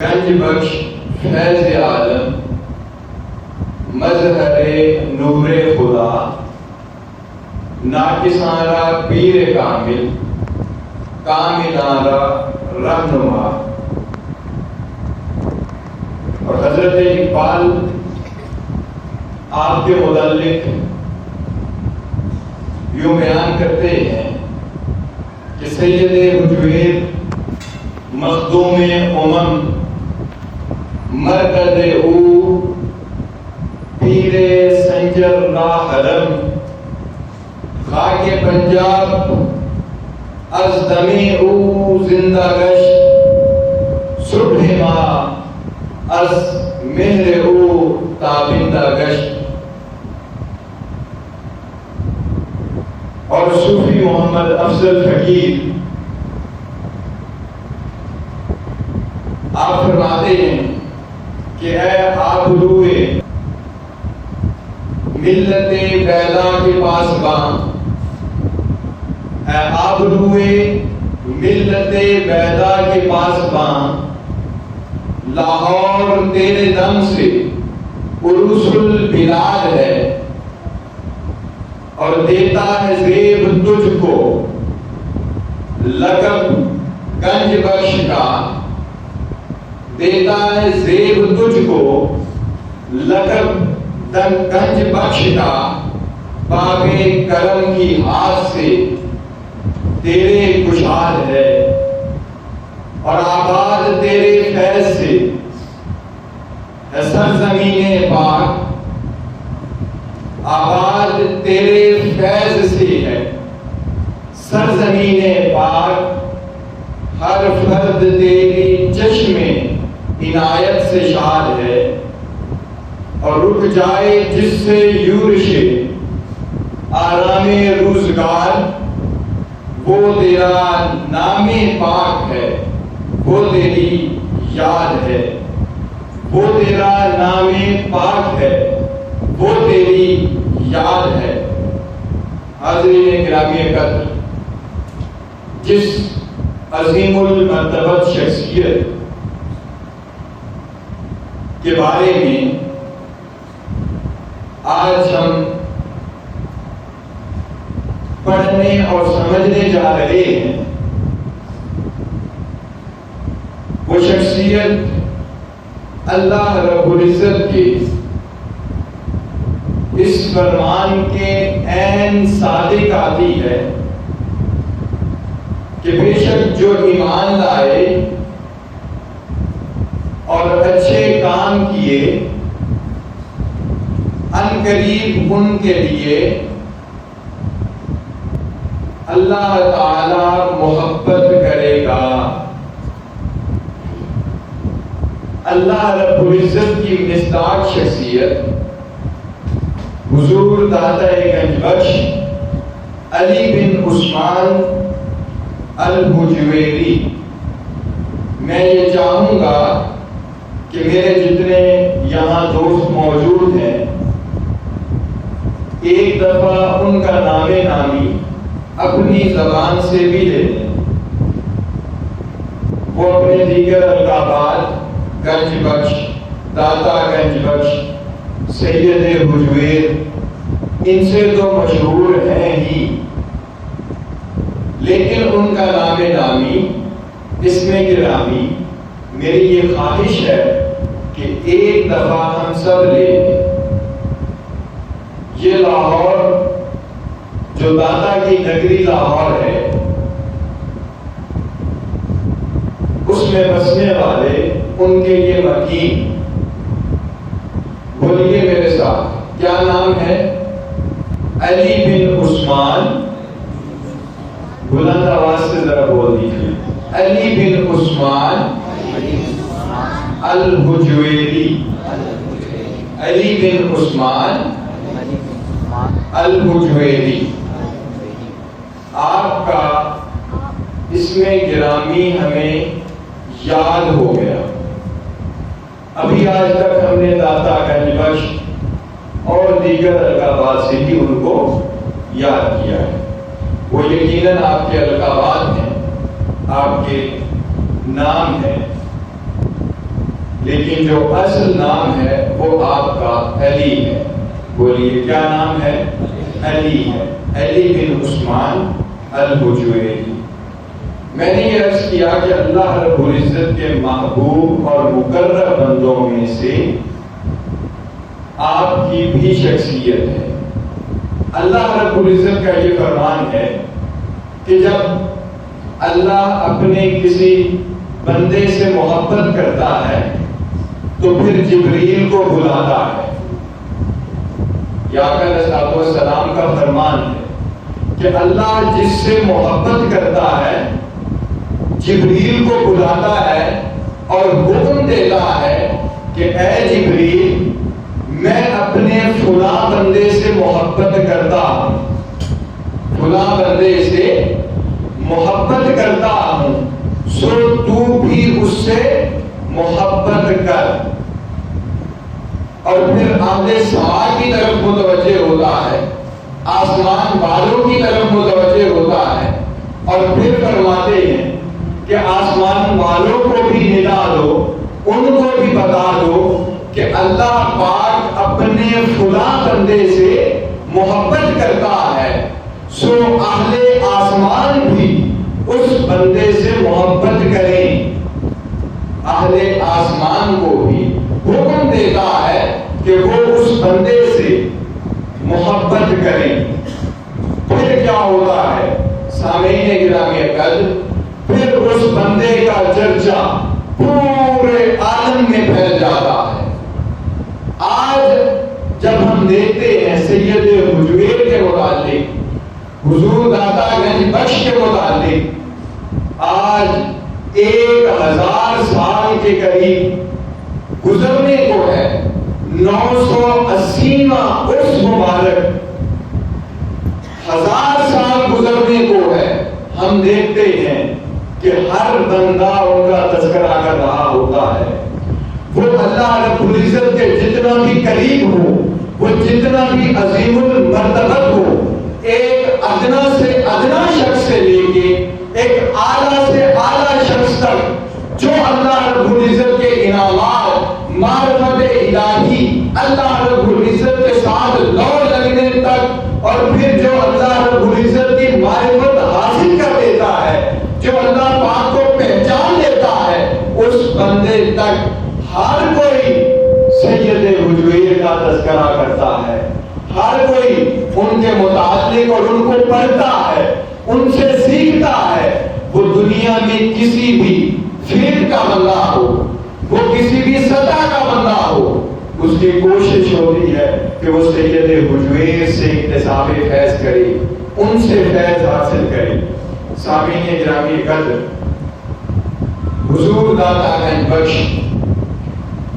گنج بخش فیض عالم مظہر نور خدا ناقصاں را پیر کامل کاملاں را رہنما۔ اور حضرت اقبال آپ کے متعلق یوں بیان کرتے ہیں کہ سید حجویر مخدوم امم مرکز او پیر سنجر را حرم خاک پنجاب از دم او زندہ گشت صبح ما از مہر او تابندہ گشت۔ اور صوفی محمد افضل فقیر آپ فرماتے ہیں کہ اے آبروئے ملت بیدا کے پاس باں، اے آبروئے ملت بیدا کے پاس باں، لاہور تیرے دم سے عروس البلاد ہے اور دیتا ہے زیب تجھ کو لقب گنج بخش کا، دیتا ہے زیب تجھ کو لقب گنج بخش کا، باب کرم کی ہاتھ سے تیرے کشاد ہے اور آباد تیرے فیض سے ہے سرزمین پاک، آباد تیرے فیض سے ہے سرزمین پاک، ہر فرد تیری چشم عنایت سے شاد ہے اور رک جائے جس سے یورش آرام روزگار، وہ تیرا نام پاک ہے وہ تیری یاد ہے، وہ تیرا نام پاک ہے وہ تیری یاد ہے۔ حاضرین گرامی قدر، جس عظیم المرتبت شخصیت کے بارے میں آج ہم پڑھنے اور سمجھنے جا رہے ہیں، وہ شخصیت اللہ رب العزت کے اس فرمان کے عین صادق آتی ہے کہ بے شک جو ایمان لائے اور اچھے کام کیے ان قریب ان کے لیے اللہ تعالی محبت کرے گا۔ اللہ رب العزت کی مصداق شخصیت حضور داتا گنج بخش علی بن عثمان الحجویری۔ میں یہ چاہوں گا کہ میرے جتنے یہاں دوست موجود ہیں ایک دفعہ ان کا نام نامی اپنی زبان سے بھی لے لیں، وہ اپنے دیگر القابات گنج بخش، داتا گنج بخش، سید حجویر، ان سے تو مشہور ہیں ہی، لیکن ان کا نام نامی اسم گرامی میری یہ خواہش ہے کہ ایک دفعہ ہم سب لے لیں۔ یہ لاہور جو داتا کی نگری لاہور ہے، اس میں بسنے والے ان کے یہ مکین، بولیے میرے ساتھ کیا نام ہے؟ علی بن عثمان، بلند آواز سے ذرا بول دیجیے، علی بن عثمان الحجویری، علی بن عثمان الحجویری۔ آپ کا اسم گرامی ہمیں یاد ہو گیا، ابھی آج تک ہم نے داتا گنج بخش اور دیگر القابات سے بھی ان کو یاد کیا ہے۔ وہ یقیناً آپ کے القابات ہیں، آپ کے نام ہے، لیکن جو اصل نام ہے وہ آپ کا علی ہے. بولیے کیا نام ہے؟ علی ہے. علی بن عثمان الحجویری. میں نے یہ عرض کیا کہ اللہ رب العزت کے محبوب اور مقرب بندوں میں سے آپ کی بھی شخصیت ہے. اللہ رب العزت کا یہ فرمان ہے کہ جب اللہ اپنے کسی بندے سے محبت کرتا ہے تو پھر جبریل کو بلاتا ہے. آقا علیہ السلام کا فرمان ہے کہ اللہ جس سے محبت کرتا ہے جبریل کو بلاتا ہے اور حکم دیتا ہے کہ اے جبریل میں اپنے فلاں بندے سے محبت کرتا ہوں، فلاں بندے سے محبت کرتا ہوں، سو تو بھی اس سے محبت کر. اور پھر اہل سما کی طرف متوجہ ہوتا ہے، آسمان والوں کی طرف متوجہ ہوتا ہے اور پھر فرماتے ہیں کہ آسمان والوں کو بھی ندا دو، ان کو بھی بتا دو کہ اللہ پاک اپنے فلاں بندے سے محبت کرتا ہے، سو اہل آسمان بھی اس بندے سے محبت کریں. اہل آسمان کو بھی حکم دیتا ہے کہ وہ اس بندے سے محبت کریں. پھر کیا ہوتا ہے سامعین گرامی قدر؟ پھر اس بندے کا چرچا پورے عالم میں پھیل جاتا ہے. آج جب ہم دیکھتے ہیں سید حجویر کے متعلق، حضور داتا گنج بخش کے متعلق آج 1000 سال کے قریب گزرنے کو ہے، 980واں عرس مبارک 1000 سال گزرنے کو ہے. ہم دیکھتے ہیں کہ ہر بندہ ان کا تذکرہ کر رہا ہوتا ہے. وہ اللہ رب العزت کے جتنا بھی قریب ہو، وہ جتنا بھی عظیم المرتبت ہو، ایک ادنا سے ادنا شخص سے لے کے ایک اعلیٰ سے اعلیٰ شخص تک جو اللہ رب العزت کے انعامات، معرفت الہی، اللہ رب العزت کے ساتھ لو لگنے تک، اور پھر جو اللہ رب العزت کی معرفت حاصل کر دیتا ہے، جو اللہ پاک کو پہچان لیتا ہے، اس بندے تک ہر کوئی سید حجویر کا تذکرہ کرتا ہے. ہر کوئی ان کے متعلق اور ان کو پڑھتا ہے، ان سے سیکھتا ہے. وہ دنیا میں کسی بھی فیلڈ کا بندہ ہو، وہ کسی بھی سطح کا بندہ ہو، اس کی کوشش ہوتی ہے کہ وہ سید حجویر سے اکتساب فیض کرے، ان سے فیض حاصل کرے. سامعین گرامی قدر، حضور داتا گنج بخش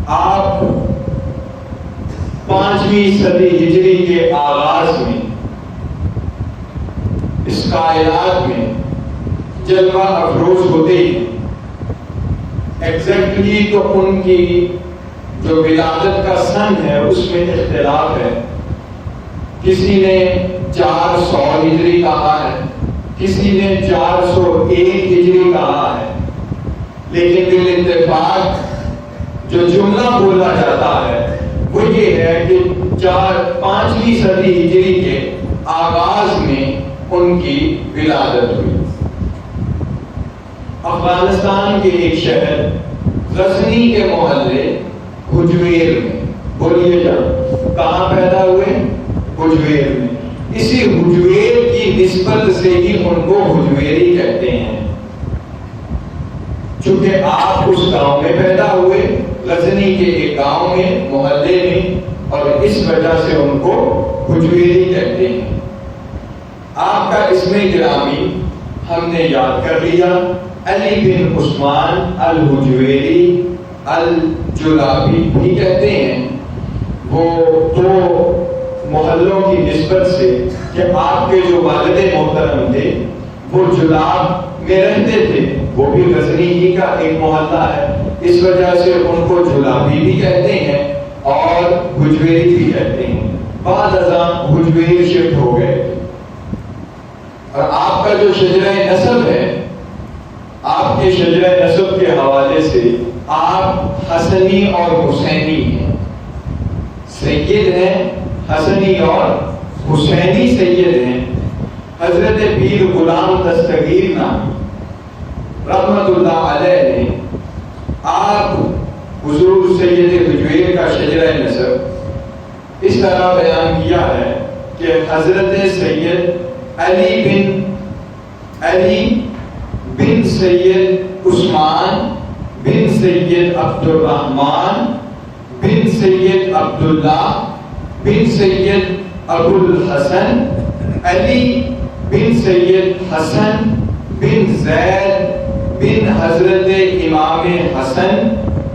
آپ 5ویں صدی ہجری کے آغاز میں اس کائنات میں جلوہ افروز ہوتے ہیں. ایگزیکٹلی تو ان کی جو ولادت کا سن ہے اس میں اختلاف ہے. کسی نے 400 ہجری کہا ہے، کسی نے 401 ہجری کہا ہے، لیکن بالاتفاق جو جملہ بولا جاتا ہے وہ یہ ہے کہ 5ویں صدی ہجری کے آغاز میں ان کی ولادت ہوئی. افغانستان کے ایک شہر غزنی کے محلے حجویر میں. بولیے جان کہاں پیدا ہوئے؟ حجویر میں. اسی حجویر کی نسبت سے ہی ان کو حجویری کہتے ہیں. چونکہ آپ اس گاؤں میں پیدا ہوئے، غزنی کے ایک گاؤں میں، محلے میں، اور اس وجہ سے ان کو حجویری کہتے ہیں. آپ کا اسم گرامی ہم نے یاد کر لیا، علی بن عثمان الحجویری الجلابی بھی کہتے ہیں. وہ دو محلوں کی نسبت سے کہ آپ کے جو والد محترم تھے وہ جلاب میں رہتے تھے، وہ بھی غزنی ہی کا ایک محلہ ہے، اس وجہ سے ان کو جلابی بھی کہتے ہیں اور حجویری بھی کہتے ہیں. بعد ازاں حجویر شفٹ ہو گئے. اور آپ کا جو شجرہ نسب ہے، آپ کے شجرہ نسب کے حوالے سے آپ حسنی اور حسینی ہیں، سید ہیں، حسنی اور حسینی سید ہیں۔ حضرت پیر غلام دستگیر نامی رحمت اللہ علیہ نے آپ حضور سید حجویر کا شجرہ نسب اس طرح بیان کیا ہے کہ حضرت سید علی بن سید عثمان بن سید عبد الرحمن بن سید عبداللہ بن سید ابو الحسن علی بن سید حسن بن زید بن حضرت امام حسن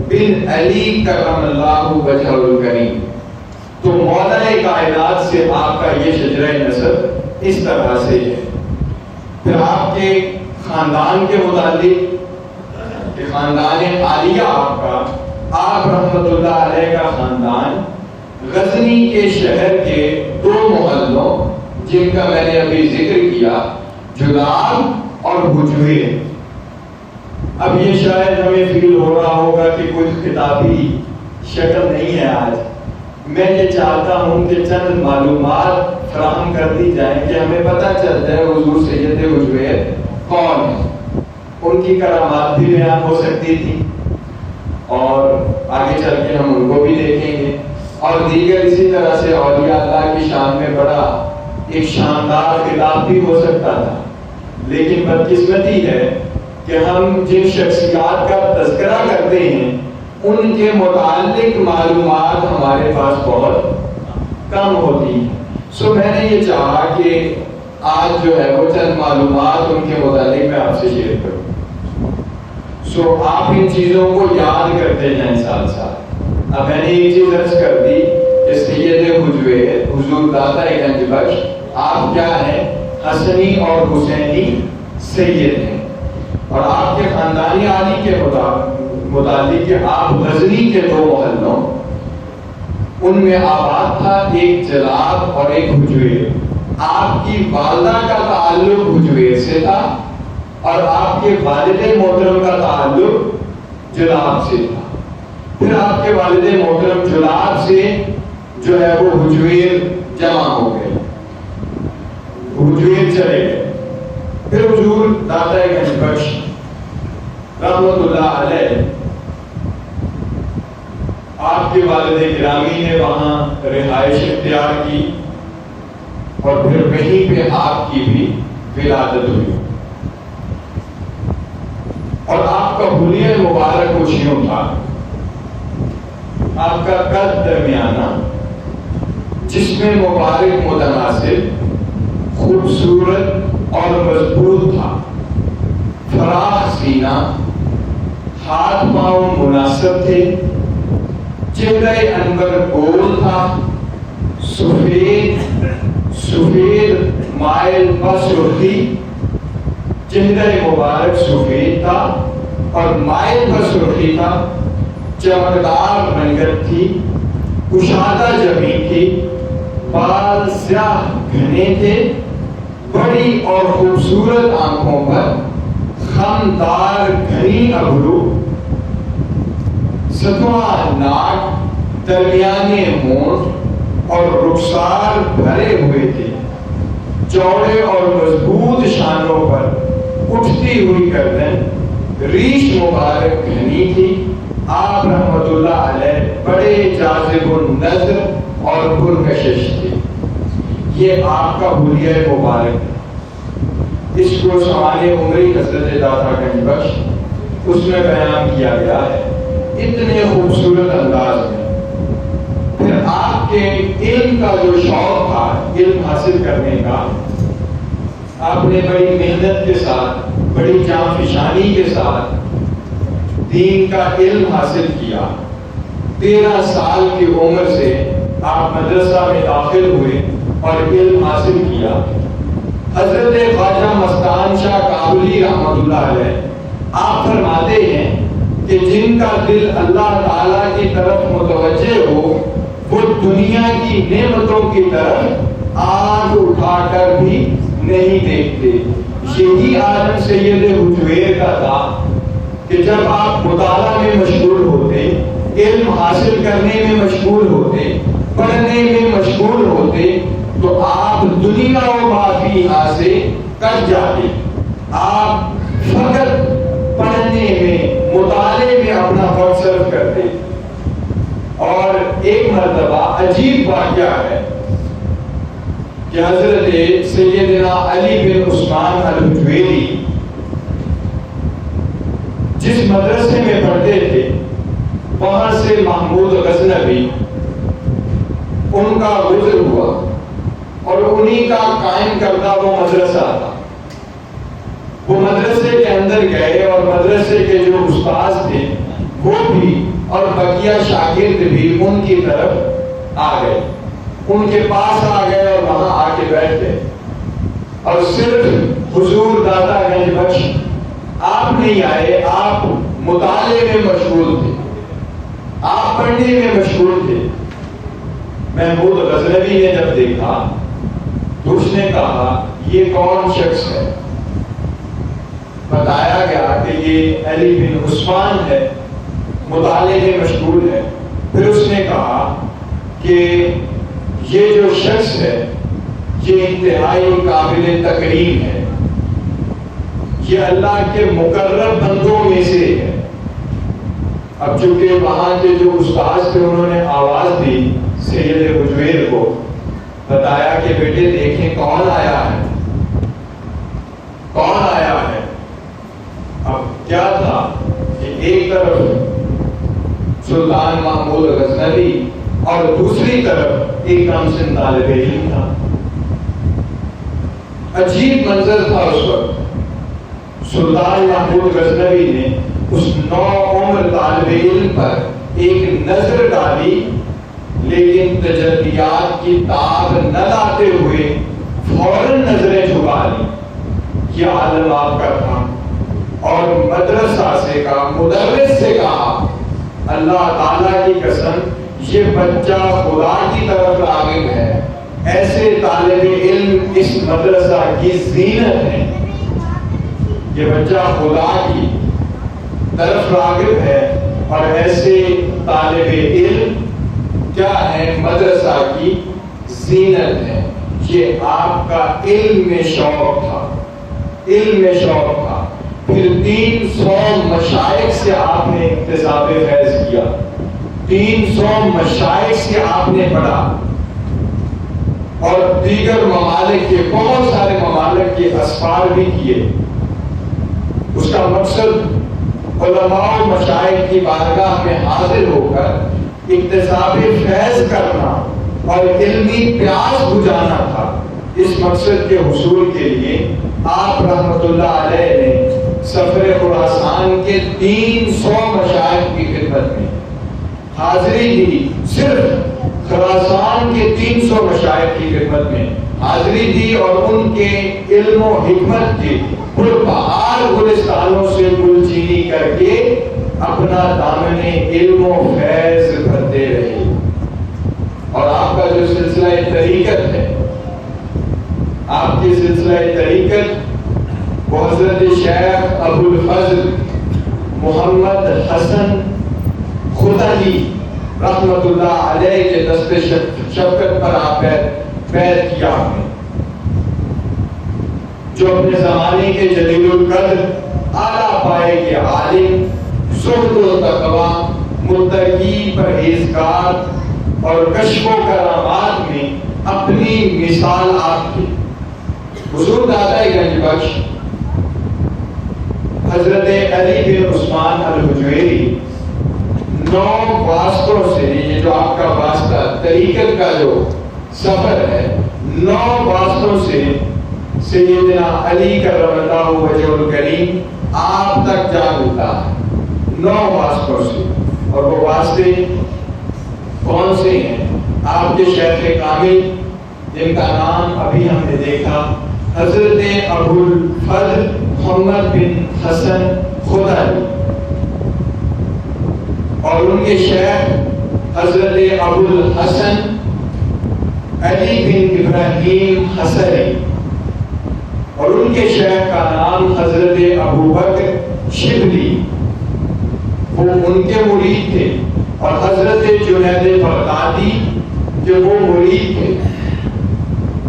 بن علی کرم اللہ وجہ الکریم۔ تو مولا کائنات سے آپ کا یہ شجرہ نسب اس طرح سے ہے۔ پھر آپ کے خاندان کے متعلق کہ خاندان عالیہ آپ کا، آپ رحمت اللہ علیہ کا خاندان غزنی کے شہر کے 2 محلوں جن کا میں نے ابھی ذکر کیا، جلاب اور حجویر۔ اب یہ شاید ہمیں فیل ہو رہا ہوگا کہ کوئی خطابی شکل نہیں ہے آج۔ میں یہ چاہتا ہوں کہ چند معلومات فراہم کر دی جائیں کہ ہمیں پتہ چل جائے حضور سید حجویر کون ہے۔ ان کی کرامات بھی بیان ہو سکتی تھی اور آگے چل کے ہم ان کو بھی دیکھیں گے، اور دیگر اسی طرح سے اولیاء اللہ کی شان میں بڑا ایک شاندار خطاب بھی ہو سکتا تھا۔ لیکن بدقسمتی ہے کہ ہم جن شخصیات کا تذکرہ کرتے ہیں ان کے متعلق معلومات ہمارے پاس بہت کم ہوتی ہیں۔ سو میں نے یہ چاہا کہ آج جو ہے وہ چند معلومات ان کے متعلق میں آپ سے شیئر کروں۔ سو آپ ان چیزوں کو یاد کرتے جائیں ساتھ ساتھ۔ اب میں نے ایک چیز عرض کر دی کہ سید حجویر حضور داتا گنج بخش آپ کیا ہیں؟ حسنی اور حسینی سید ہیں، اور آپ کے خاندانی عالی کے متعلق کہ آپ غزنی کے 2 محلوں ان میں آباد تھا، ایک جلاب اور ایک حجویر۔ آپ کی والدہ کا تعلق حجویر سے تھا اور آپ کے والد محترم کا تعلق جلاب سے تھا۔ پھر آپ کے والد محترم جلاب سے جو ہے وہ حجویر جمع ہو گئے، حجویر چلے گئے۔ پھر حضور داتا گنج بخش رحمت اللہ علیہ آپ کے والد گرامی نے وہاں رہائش اختیار کی اور پھر وہیں پہ آپ کی بھی ولادت ہوئی، اور آپ کا حلیہ مبارک کچھ تھا۔ آپ کا قد درمیانہ، جسم مبارک متناسب، خوبصورت اور مضبوط تھا، فراخ سینہ، ہاتھ پاؤں مناسب تھے، چہرہ انور گول تھا، سفید مائل بسرخی، چہرہ مبارک سفید تھا اور مائل بسرخی تھا، چمکدار رنگت تھی، کشادہ جبین تھی، بال سیاہ گھنے تھے، بڑی اور خوبصورت آنکھوں پر خمدار گھنی ابرو، ستواں ناک، درمیانے ہونٹ اور رخسار بھرے ہوئے تھے، چوڑے اور مضبوط شانوں پر اٹھتی ہوئی گردن، ریش مبارک گھنی تھی۔ آپ رحمت اللہ علیہ بڑے جاذب النظر اور پرکشش تھے۔ یہ آپ کا حلیہ مبارک ہے، اس کو سوانح عمری حضرت داتا گنج بخش اس میں بیان کیا گیا ہے اتنے خوبصورت انداز میں۔ پھر آپ کے علم کا جو شوق تھا، علم حاصل کرنے کا، آپ نے بڑی محنت کے ساتھ، بڑی جانفشانی کے ساتھ دین کا علم حاصل کیا۔ 13 سال کی عمر سے آپ مدرسہ میں داخل ہوئے اور علم حاصل کیا۔ حضرت خواجہ مستان شاہ کابلی رحمت اللہ علیہ آپ فرماتے ہیں کہ جن کا دل اللہ تعالیٰ کی طرف متوجہ ہو وہ دنیا کی نعمتوں کی طرف آنکھ اٹھا کر بھی نہیں دیکھتے۔ یہی عالم سید حجویر کا تھا کہ جب آپ مطالعہ میں مشغول ہوتے، علم حاصل کرنے میں مشغول ہوتے، پڑھنے میں مشغول ہوتے، تو آپ دنیا و باقی یہاں سے کٹ جاتے. آپ فقط پڑھنے میں، مطالعے میں اپنا وقت صرف کرتے. اور ایک مرتبہ عجیب واقعہ ہے کہ حضرت سیدنا علی بن عثمان الحجویری جس مدرسے میں پڑھتے تھے، وہاں سے محمود غزنوی ان کا گزر ہوا اور انہی کا قائم کردہ وہ مدرسہ تھا. وہ مدرسے کے اندر گئے اور مدرسے کے جو استاذ تھے وہ بھی اور بقیہ شاگرد بھی ان کی طرف آ گئے، ان کے پاس آ گئے اور وہاں آ کے بیٹھ گئے. اور صرف حضور داتا گنج بخش آپ نہیں آئے، آپ مطالعے میں مشغول تھے، آپ پڑھنے میں مشغول تھے. محمود غزنوی نے جب دیکھا تو اس نے کہا یہ کون شخص ہے؟ بتایا گیا کہ یہ علی بن عثمان ہے، مطالعے میں مشغول ہے. پھر اس نے کہا کہ یہ جو شخص ہے یہ انتہائی قابل تکریم ہے، یہ اللہ کے مقرب بندوں میں سے ہے. اب چونکہ وہاں کے جو استاذ تھے انہوں نے آواز دی سید حجویر کو، بتایا کہ بیٹے دیکھیں کون آیا ہے، کون آیا ہے. اب کیا تھا کہ ایک طرف سلطان محمود غزنوی اور دوسری طرف ایک کم سن طالب علم تھا. عجیب منظر تھا اس وقت. سلطان محمود غزنوی نے اس نو عمر طالب علم پر ایک نظر ڈالی، لیکن تجلیات کی تاب نہ لاتے ہوئے فوراً نظریں جھکا لی. یہ عالم آپ کا تھا اور مدرسہ سے کہا، مدرس سے کہا اللہ تعالیٰ کی قسم یہ بچہ خدا کی طرف راغب ہے، ایسے طالب علم اس مدرسہ کی زینت ہے. یہ بچہ خدا کی طرف راغب ہے اور ایسے طالب علم کیا ہے؟ مدرسہ کی زینت ہے. یہ آپ کا علم میں شوق تھا، علم میں شوق تھا. پھر 300 مشائخ سے آپ نے اکتساب فیض کیا، 300 مشائخ سے آپ نے پڑھا اور دیگر ممالک کے بہت سارے ممالک کے اسفار بھی کیے. اس کا مقصد علماء و مشائخ کی بارگاہ میں حاضر ہو کر اکتساب فیض کرنا اور علمی پیاس بجھانا تھا. اس مقصد کے حصول کے لیے آپ رحمت اللہ علیہ نے سفر خراسان کے 300 مشائخ کی خدمت میں حاضری دی. صرف خراسان کے 300 مشائخ کی خدمت میں حاضری دی اور ان کے علم و حکمت کے پربہار گلستانوں سے گل چینی کر کے اپنا دامن علم و فیض بھرتے رہے. اور آپ کا جو سلسلہ طریقت ہے، آپ کی سلسلہ طریقت وہ حضرت شیخ ابو الفضل محمد حسن خدلی رحمت اللہ علیہ کے دست شفقت پر آپ بیعت کیا ہمیں، جو اپنے زمانے کے جلیل القدر اعلیٰ پائے کے عالم، زہد و تقویٰ، متقی، پرہیزگار اور کشف و کرامات میں اپنی مثال آپ کی. حضور داتا گنج بخش حضرت علی بن عثمان الحجویری 9 واسطوں سے، یہ جو آپ کا واسطہ طریقت کا جو سفر ہے، 9 واسطوں سے سیدنا علی کرم اللہ وجہ الکریم آپ تک جا ملتا ہے. 9 واسطوں سے. اور وہ واسطے کون سے ہیں؟ آپ کے شیخ کامل جن کا نام ابھی ہم نے دیکھا، حضرت ابو الفضل محمد بن حسن خدلی، اور ان کے شیخ حضرت ابو الحسن علی بن ابراہیم حسنی، اور ان کے شیخ کا نام حضرت ابو بکر شبلی. وہ ان کے مرید تھے، اور حضرت جنید بغدادی کے وہ مرید تھے،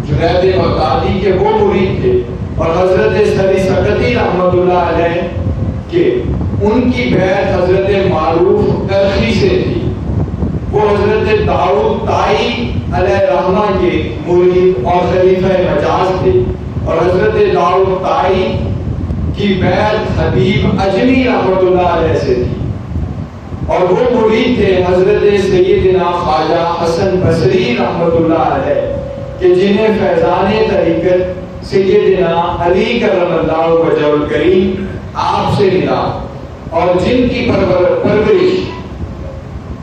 جنید بغدادی کے وہ مرید تھے، اور حضرت سری سقطی رحمۃ اللہ علیہ کہ ان کی بیعت حضرت معروف کرخی سے تھی، وہ حضرت داؤد طائی علیہ رحمہ کے مرید اور خلیفہ مجاز تھے، اور حضرت داؤد طائی کی بیعت حبیب اجمی رحمۃ اللہ علیہ سے تھی، اور وہ مرید تھے حضرت سیدنا خواجہ حسن بصری رحمۃ اللہ علیہ کہ جنہیں فیضان طریقت سیدنا علی کرم اللہ وجہ الکریم آپ سے ملا، اور جن کی پرورش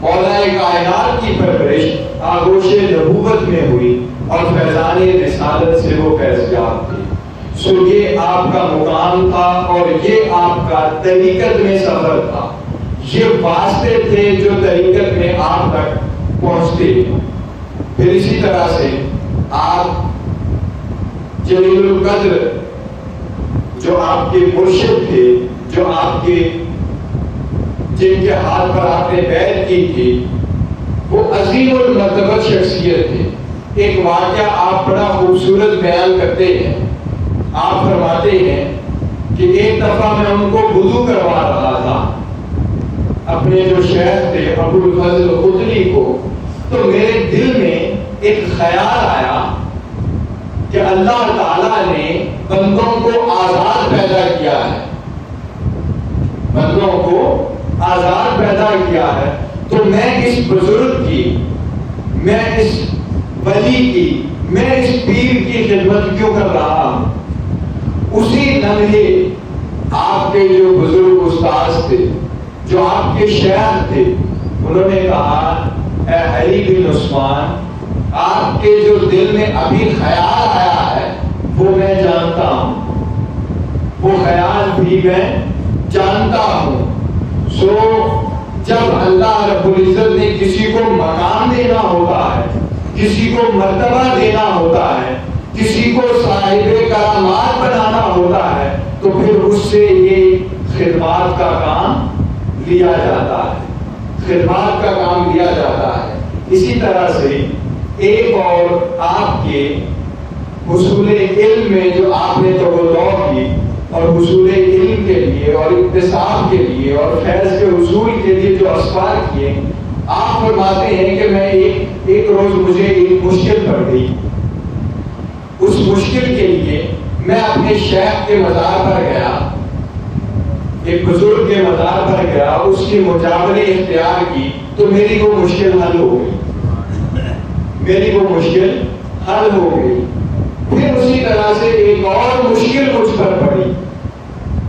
مولا کائنات کی پرورش آغوش نبوت میں ہوئی، اور فیضان رسالت سے وہ فیضیاب تھے۔ سو یہ آپ کا مقام تھا، اور یہ آپ کا طریقت میں سفر تھا، یہ واسطے تھے جو طریقت میں آپ تک پہنچتے۔ پھر اسی طرح سے آپ جلیل القدر جو آپ کے مرشد تھے، جو آپ کے جن کے ہاتھ پر آپ نے بیعت کی تھی، وہ عظیم المرتبہ شخصیت تھے۔ ایک واقعہ آپ بڑا خوبصورت بیان کرتے ہیں، آپ فرماتے ہیں کہ ایک دفعہ میں ان کو وضو کروا رہا تھا، اپنے جو شیخ تھے ابو الفضل خدلی کو، تو میرے دل میں ایک خیال آیا کہ اللہ تعالیٰ نے بندوں کو آزاد پیدا کیا ہے، بندوں کو آزاد پیدا کیا ہے، تو میں اس بزرگ کی، میں اس ولی کی، میں اس پیر کی خدمت کیوں کر رہا ہوں؟ اسی لمحے آپ کے جو بزرگ استاد تھے، جو آپ کے شیخ تھے، انہوں نے کہا اے علی بن عثمان، آپ کے جو دل میں ابھی خیال آیا ہے وہ میں جانتا ہوں، وہ خیال بھی میں جانتا ہوں۔ سو جب اللہ رب العزت نے کسی کو مقام دینا ہوتا ہے، کسی کو مرتبہ دینا ہوتا ہے، کسی کو صاحب کرامات بنانا ہوتا ہے، تو پھر اس سے یہ خدمات کا کام لیا جاتا ہے، خدمات کا کام لیا جاتا ہے۔ اسی طرح سے ایک اور آپ کے حصول علم میں جو آپ نے توقع کی، اور حصول علم کے لیے اور اکتساب کے لیے اور فیض کے حصول کے لیے جو اسباب کیے، آپ فرماتے ہیں کہ میں ایک روز مجھے ایک مشکل پڑ گئی، اس مشکل کے لیے میں اپنے شیخ کے مزار پر گیا، ایک بزرگ کے مزار پر گیا، اس کی مجاورت اختیار کی، تو میری وہ مشکل حل ہو گئی، میری وہ مشکل حل ہو گئی۔ پھر اسی طرح سے ایک اور مشکل مجھ پر پڑی،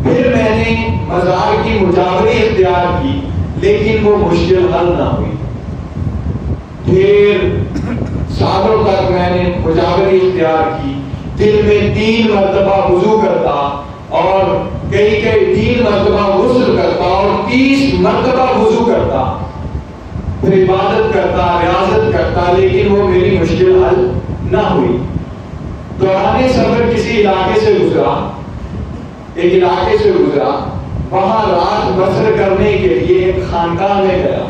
پھر میں نے مزار کی مجاورت اختیار کی، لیکن وہ مشکل حل نہ ہوئی۔ پھر سالوں تک میں نے مجاورت اختیار کی، دل میں 3 مرتبہ وضو کرتا، اور کئی 3 مرتبہ غسل کرتا، اور 30 مرتبہ وضو کرتا، پھر عبادت کرتا، ریاضت کرتا، لیکن وہ میری مشکل حل نہ ہوئی۔ دوران سفر کسی علاقے سے گزرا، ایک علاقے سے گزرا، وہاں رات بسر کرنے کے لیے ایک خانقاہ میں گیا،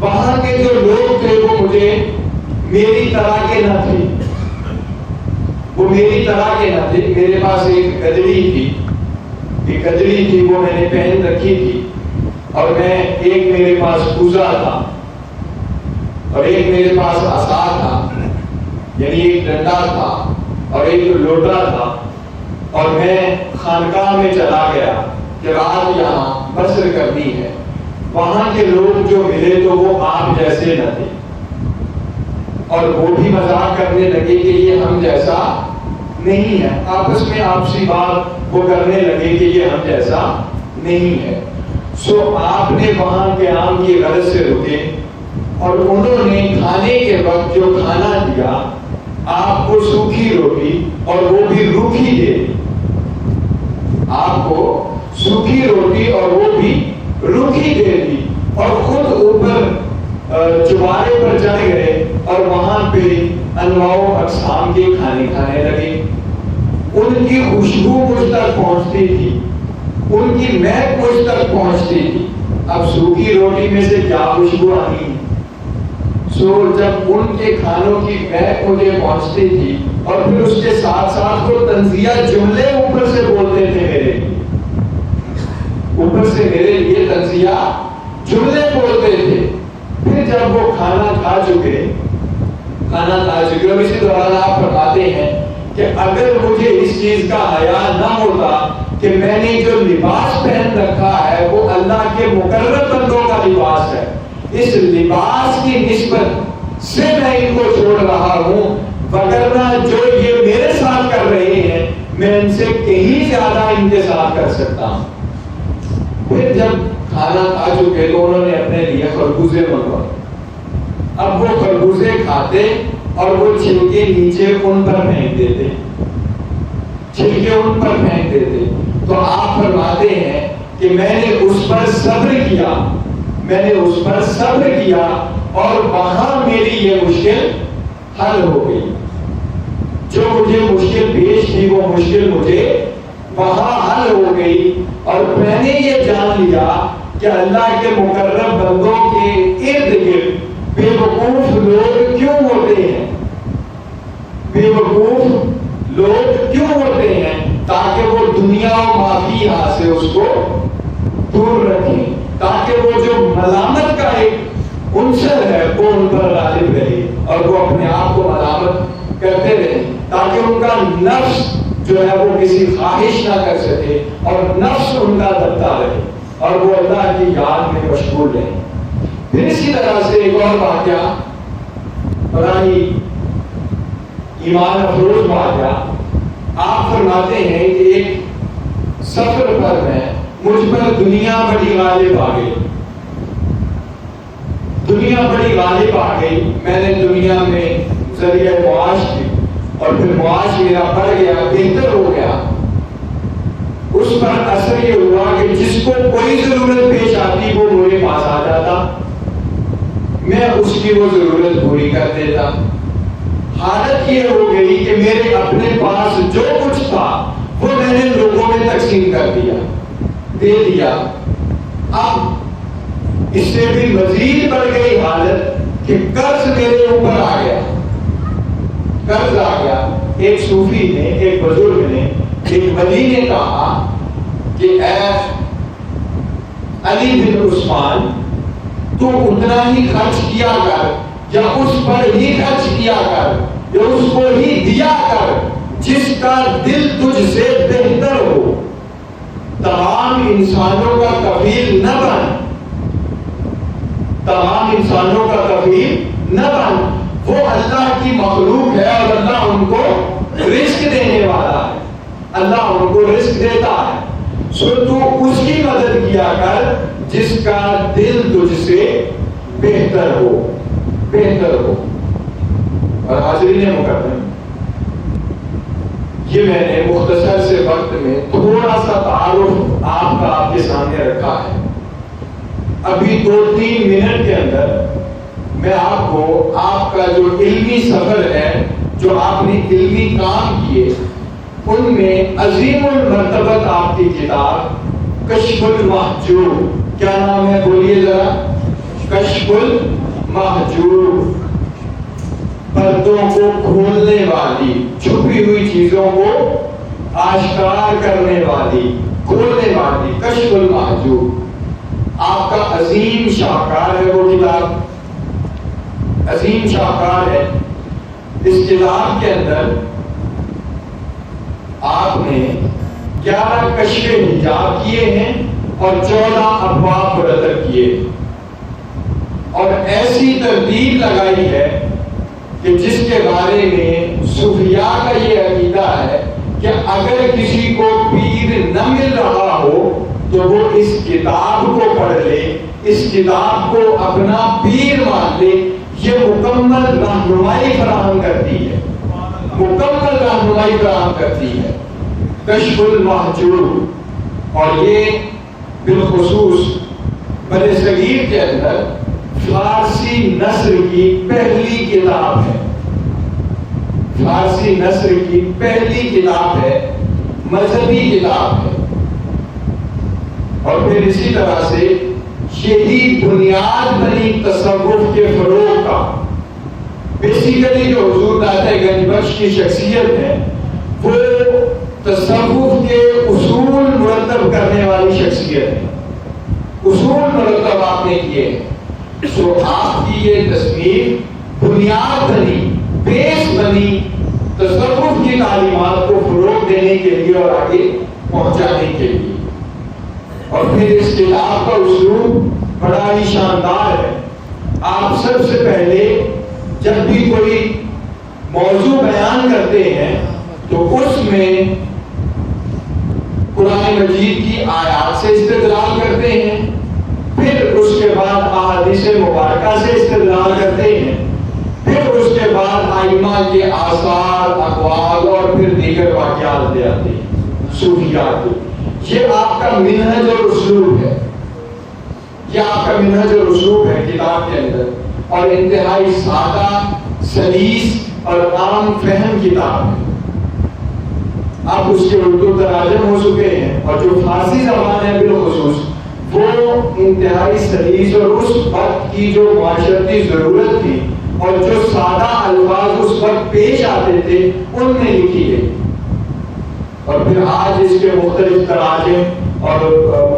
وہاں کے جو لوگ تھے وہ مجھے میری طرح کے نہ تھے، وہ میری طرح کے نہ تھے۔ میرے پاس ایک گدڑی تھی، وہ میں نے پہن رکھی تھی، اور ایک میرے پاس کوزہ تھا، اور ایک میرے پاس عصا تھا، یعنی ایک ڈنڈا تھا اور ایک لوٹا تھا، اور میں خانقاہ میں چلا گیا کہ رات یہاں بسر کرنی ہے۔ وہاں کے لوگ جو ملے تو وہ آپ جیسے نہ تھے، اور وہ بھی مذاق کرنے لگے کہ یہ ہم جیسا نہیں ہے، آپس میں آپسی بات وہ کرنے لگے کہ یہ ہم جیسا نہیں ہے۔ سو آپ نے وہاں قیام کی غرض سے رکے، اور انہوں نے کھانے کے وقت جو کھانا دیا، آپ کو سوکھی روٹی اور وہ بھی روکھی دے دی، آپ کو سوکھی روٹی اور وہ بھی روکھی دے دی، اور خود اوپر چوبارے پر چڑھ گئے، اور وہاں پہ انواع و اقسام کے کھانے کھانے لگے۔ ان کی خوشبو مجھ تک پہنچتی تھی، ان کی مہک مجھ تک پہنچتی تھی، اب سوکھی روٹی میں سے کیا خوشبو آنی. سو جب ان کے کھانوں کی مہک مجھے پہنچتی تھی اور پھر اس کے ساتھ ساتھ وہ طنزیہ جملے اوپر سے بولتے تھے میرے لیے، اوپر سے میرے لیے طنزیہ جملے بولتے تھے. پھر جب وہ کھانا کھا چکے اور اسی دوران آپ فرماتے ہیں کہ اگر مجھے اس چیز کا حیا نہ ہوتا کہ میں نے جو لباس پہن رکھا ہے وہ اللہ کے مقرب بندوں کا لباس ہے، اس لباس کی نسبت سے میں ان کو چھوڑ رہا ہوں، وگرنہ جو یہ میرے ساتھ کر رہے ہیں میں ان سے کہیں زیادہ ان کے ساتھ کر سکتا ہوں. پھر جب کھانا کھا چکے تو انہوں نے اپنے لیے خربوزے منگوائے. اب وہ خربوزے کھاتے اور وہ چھلکے نیچے ان پر پھینک دیتے، چھلکے ان پر پھینک دیتے. تو آپ فرماتے ہیں کہ میں نے اس پر صبر کیا اور وہاں میری یہ مشکل حل ہو گئی. جو مجھے مشکل پیش تھی وہ مشکل مجھے وہاں حل ہو گئی. اور میں نے یہ جان لیا کہ اللہ کے مقرب بندوں کے ارد گرد بے وقوف لوگ کیوں ہوتے ہیں، بے وقوف لوگ کیوں ہوتے ہیں، تاکہ وہ دنیا و معافی سے اس کو دور رکھیں، تاکہ وہ جو ملامت کا ایک عنصر ہے وہ ان پر غالب رہے اور وہ اپنے آپ کو ملامت کرتے رہے، تاکہ ان کا نفس جو ہے وہ کسی خواہش نہ کر سکے اور نفس ان کا دبتا رہے اور وہ اللہ کی یاد میں مشغول رہے. پھر اسی طرح سے ایک اور واقعہ، بڑا ہی ایمان افروز واقعہ. آپ فرماتے ہیں کہ ایک سفر پر میں مجھ پر دنیا بڑی غالب آ گئی، میں نے دنیا میں ذریعہ معاش کی اور پھر معاش میرا بڑھ گیا، بہتر ہو گیا. اس پر اثر یہ ہوا کہ جس کو کوئی ضرورت پیش آتی وہ میرے پاس آ جاتا، میں اس کی وہ ضرورت پوری کر دیتا. حالت یہ ہو گئی کہ میرے اپنے پاس جو کچھ تھا وہ میں نے لوگوں میں تقسیم کر دیا، دے دیا. اب اس سے بھی مزید بڑھ گئی حالت کہ قرض میرے اوپر آ گیا، قرض آ گیا. ایک صوفی نے، ایک بزرگ نے، ایک ولی نے کہا کہ اے علی بن عثمان، تو اتنا ہی خرچ کیا کر یا اس پر ہی خرچ کیا کر یا اس کو ہی دیا کر جس کا دل تجھ سے بہتر ہو. تمام انسانوں کا کفیل نہ بن، تمام انسانوں کا کفیل نہ بن. وہ اللہ کی مخلوق ہے اور اللہ ان کو رزق دینے والا ہے، اللہ ان کو رزق دیتا ہے. سو تو اس کی مدد کیا کر جس کا دل تجھ سے بہتر ہو، بہتر ہو. اور حاضرین مکرم، یہ میں نے مختصر سے وقت میں تھوڑا سا تعارف آپ کا آپ کے سامنے رکھا ہے. ابھی 2-3 منٹ کے اندر میں آپ کو آپ کا جو علمی سفر ہے، جو آپ نے علمی کام کیے، ان میں عظیم المرتبت آپ کی کتاب کشف المحجوب، کیا نام ہے بولیے ذرا؟ کشف المحجوب، پردوں کو کھولنے والی، چھپی ہوئی چیزوں کو آشکار کرنے والی، کھولنے والی، کشف المحجوب. آپ کا عظیم شاہکار ہے وہ کتاب، عظیم شاہکار ہے. اس کتاب کے اندر آپ نے 11 کشف حجاب کیے ہیں اور 14 ابواب مرتب کیے اور ایسی ترتیب لگائی ہے کہ جس کے بارے میں صوفیاء کا یہ عقیدہ ہے کہ اگر کسی کو پیر نہ مل رہا ہو تو وہ اس کتاب کو پڑھ لے، اس کتاب کو اپنا پیر مان لے. یہ مکمل رہنمائی فراہم کرتی ہے، مکمل رہنمائی فراہم کرتی ہے کشف المحجوب. اور یہ بالخصوص برصغیر کے اندر فارسی نثر کی پہلی کتاب ہے، فارسی نثر کی پہلی کتاب ہے، مذہبی کتاب ہے. اور پھر اسی طرح سے یہی بنیاد بنی تصوف کے فروغ کا۔ بیسیکلی جو حضور داتا گنج بخش کی شخصیت ہے وہ تصوف کے اصول مرتب کرنے والی شخصیت ہے۔ اصول مرتب آپ نے کیے ہیں، سو آپ کی یہ تصنیف بنیاد بنی، بیس بنی تصوف کی تعلیمات کو فروغ دینے کے لیے اور آگے پہنچانے کے لیے۔ اور پھر اس کتاب کا اسلوب بڑا ہی شاندار ہے۔ آپ سب سے پہلے جب بھی کوئی موضوع بیان کرتے ہیں تو اس میں قرآن مجید کی آیات سے استدلال کرتے ہیں، پھر اس کے بعد احادیث مبارکہ سے استدلال کرتے ہیں، پھر اس کے بعد ائمہ کے آثار، اقوال اور پھر دیگر واقعات لے آتے ہیں صوفیات۔ یہ آپ کا منہج اور اسلوب ہے، یہ آپ کا منہج اور اسلوب ہے کتاب کے اندر، اور انتہائی سادہ، سلیس اور عام فہم کتاب ہے۔ اب اس کے اردو تراجم ہو چکے ہیں، اور جو فارسی زبان ہے بالخصوص وہ انتہائی سلیس اور اس وقت کی جو معاشرتی ضرورت تھی اور جو سادہ الفاظ اس وقت پیش آتے تھے ان میں لکھی گئی۔ اور پھر آج اس کے مختلف تراجم اور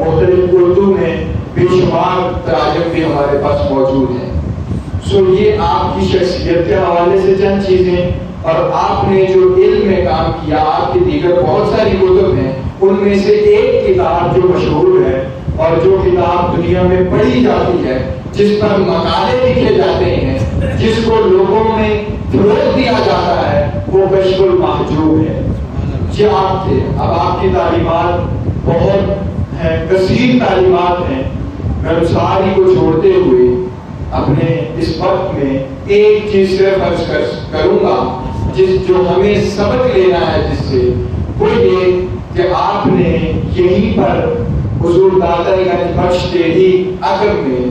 مختلف اردو میں بے شمار تراجم بھی ہمارے پاس موجود ہیں۔ سو یہ آپ کی شخصیت کے حوالے سے چند چیزیں، اور آپ نے جو علم میں کام کیا، آپ کی دیگر بہت ساری کتب ہیں، ان میں سے ایک کتاب جو مشہور ہے اور جو کتاب دنیا میں پڑھی جاتی ہے، جس پر مقالے لکھے جاتے ہیں، جس کو لوگوں میں فروغ دیا جاتا ہے، وہ کشف المحجوب ہے۔ یہ آپ تھے۔ اب آپ کی تعلیمات بہت ہیں، کثیر تعلیمات ہیں۔ میں ان ساری کو چھوڑتے ہوئے اپنے اس وقت میں ایک چیز صرف عرض کروں گا جو ہمیں سبق لینا ہے، جس سے وہ یہ کہ آپ نے یہیں پر حضور داتا گنج بخش کے ہی عقب میں،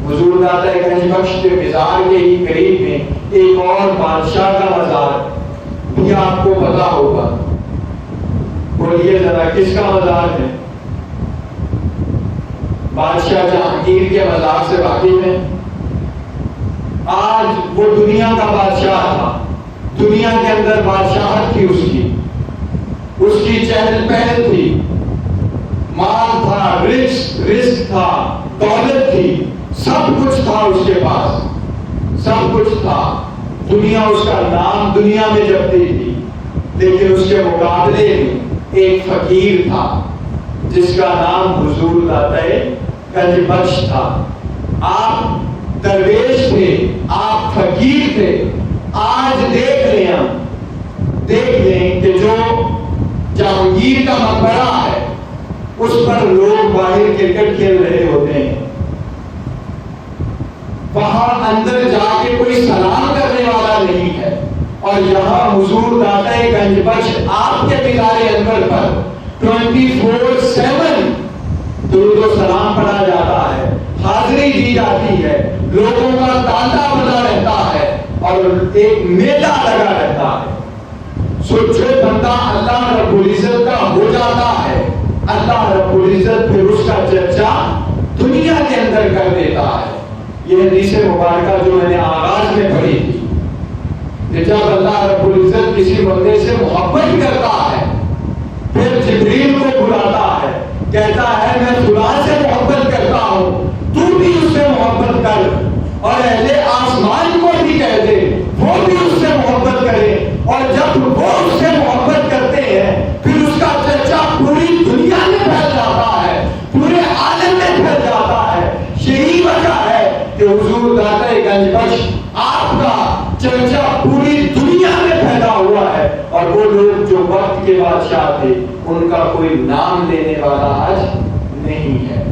حضور داتا گنج بخش کے مزار کے ہی قریب میں ایک اور بادشاہ کا مزار بھی آپ کو پتا ہوگا۔ بولیے ذرا کس کا مزار ہے؟ بادشاہ جہانگیر کے مزار سے واقف ہیں؟ آج وہ دنیا کا بادشاہ تھا، دنیا کے اندر بادشاہت تھی اس کی چہل پہل تھی، مال تھا، رزق تھا، دولت تھی، سب کچھ تھا اس کے پاس، سب کچھ تھا۔ دنیا اس کا نام دنیا میں جپتی تھی، لیکن اس کے مقابلے میں ایک فقیر تھا جس کا نام حضور داتا گنج بخش تھا۔ آپ درویش تھے، آپ فقیر تھے۔ آج دیکھ لیں کہ جو جہانگیر کا مقبرہ ہے اس پر لوگ باہر کرکٹ کھیل رہے ہوتے ہیں، وہاں اندر جا کے کوئی سلام کرنے والا نہیں ہے، اور یہاں حضور داتا گنج بخش آپ کے مزار انور پر 24/7 درود و سلام پڑھا جاتا ہے، حاضری دی جاتی ہے، لوگوں کا تانتا بنا رہتا ہے اور ایک میلہ لگا رہتا ہے۔ سو جو بندہ اللہ رب العزت کا ہو جاتا ہے، اللہ رب العزت پھر اس کا چرچا دنیا کے اندر کر دیتا ہے۔ یہ حدیث مبارکہ جو میں نے آغاز میں پڑھی تھی کہ جب اللہ رب العزت کسی بندے سے محبت کرتا ہے پھر جبریل کو بلاتا ہے، کہتا ہے میں فلاں سے محبت کرتا ہوں، تو بھی اس سے محبت کر، اور اہل آسمان کو بھی کہہ دے وہ بھی اس سے محبت کرے۔ اور جب وہ اس سے محبت کرتے ہیں پھر اس کا چرچا پوری دنیا میں پھیل جاتا ہے، پورے عالم میں پھیل جاتا ہے۔ یہی وجہ ہے کہ حضور داتا گنج بخش آپ کا چرچا پوری دنیا میں پھیلا ہوا ہے، اور وہ لوگ جو وقت کے بادشاہ تھے ان کا کوئی نام لینے والا آج نہیں ہے۔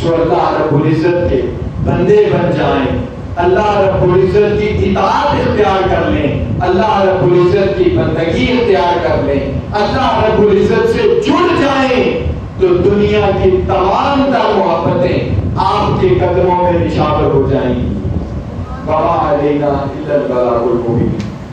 سو اللہ رب العزت کے بندے بن جائیں، اللہ رب العزت کی اطاعت اختیار کر لیں، اللہ رب العزت کی بندگی اختیار کر لیں، اللہ رب العزت سے جڑ جائیں تو دنیا کی تمام تر محبتیں آپ کے قدموں میں نشاور ہو جائیں گی۔ وما علینا الا البلاغ المبین۔